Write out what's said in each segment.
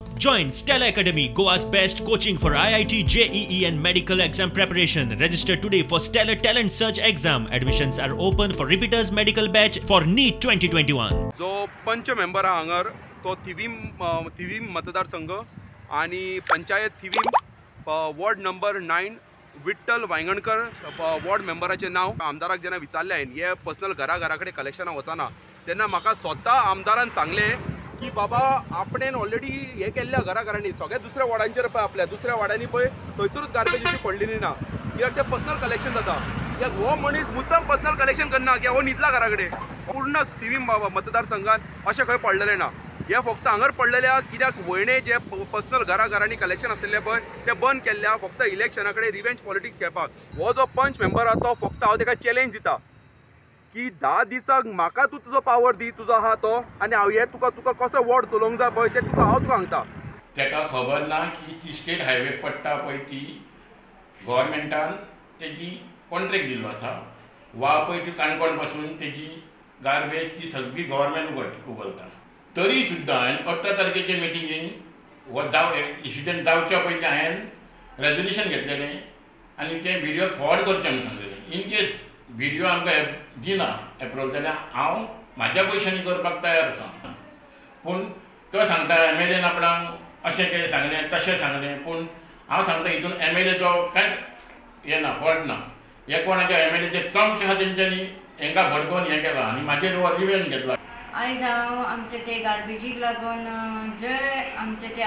Join Stella Academy, Goa's best coaching for IIT, JEE and medical exam preparation. Register today for Stellar Talent Search exam. Admissions are open for repeaters medical batch for NEET 2021. जो पंच member हा हांगर तो थिवीम मतदारसंघ आणि panchayat Thivim ward number 9 Vitthal Wangankar ward मेंबराचे नाव आमदाराक जेन्ना विचारले हांवें हे पर्सनल घरा कडेन कलेक्शनाक वचना तेन्ना म्हाका स्वता आमदारान सांगले की बाबा आपणेन ऑलरेडी हे केल्ल्या घरांनी सगळ्या दुसऱ्या वॉर्डांचेर पळय आपल्या दुसऱ्या वॉर्डांनी पळय थंयसरूच गार्बेज अशी पडलेली ना कित्याक ते पर्सनल कलेक्शन जाता कित्याक हो मनीस मुद्दम पर्सनल कलेक्शन करना कित्याक हो न्हिदला घरा कडेन पूर्ण थिवीम मतदारसंघात अशें खंय पडलेलें ना हे फक्त हांगर पडलेल्या कित्याक वयणे जे पर्सनल घरांनी कलेक्शन आसलेले पळय ते बंद केल्ल्या फक्त इलेक्शना कडेन रिवेंज पॉलिटिक्स खेळपाक हो जो पंच मेंबर आहा तो फक्त हांव ताका चॅलेंज दिता की 10 दिसाक म्हाका तूं तुजो पावर दी तुजो आहा तो आनी हांव हे तुका कसो वॉर्ड चलोवंक जाय पळय ते हांव तुका सांगता ताका खबर ना की ती स्टेट हायवे पडटा पळय ती गव्हर्मेंटान तेजी कॉन्ट्रॅक्ट दिल्लो आसा वा पळय ती काणकोण पासून तेजी गार्बेज ती सगळी गव्हर्मेंट उगलता तरी सुद्दां हांवें 18 तारखेचे मिटिंगेक हो डिसिजन जावच्या पयलीं हांवें रेजोल्युशन घेतलेलें आनी तें व्हिडियो फॉर्वर्ड करचें म्हणून सांगलेलें इन केस व्हिडियो आमकां दिना एप्रूवल जाल्यार हांव म्हाज्या पयशांनी करपाक तयार आसा पूण तो सांगता MLA आपणाक अशें केलें सांगलें तशें सांगलें पूण हांव सांगता हितून MLAचो कांयच हें ना फॉल्ट ना हे कोणाच्या MLAचे चमचे आहा तेंच्यांनी हांकां भडकोवन हें केलां आनी म्हाजेर हो रिवेंज घेतला आयज हांव आमचे ते गार्बेजीक लागून जे आमचे ते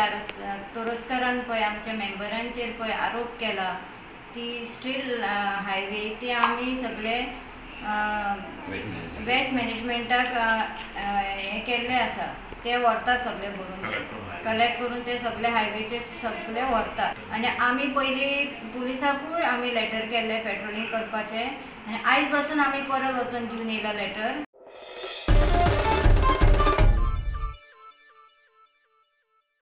तोरस्करान पळय आमच्या मेंबरांचेर पळय आरोप केला ती स्ट्रीट हायवे ती आमी सगळे वेस्ट मॅनेजमेंटाक हे केल्ले आसा ते व्हरतात सगळे भरून कलेक्ट करून ते सगळे हायवेचे सगळे व्हरतात आनी आमी पयलीं पुलिसाकूय आमी लेटर केल्ले पेट्रोलिंग करपाचें आनी आयज पासून आमी परत वचून दिवन येयला लेटर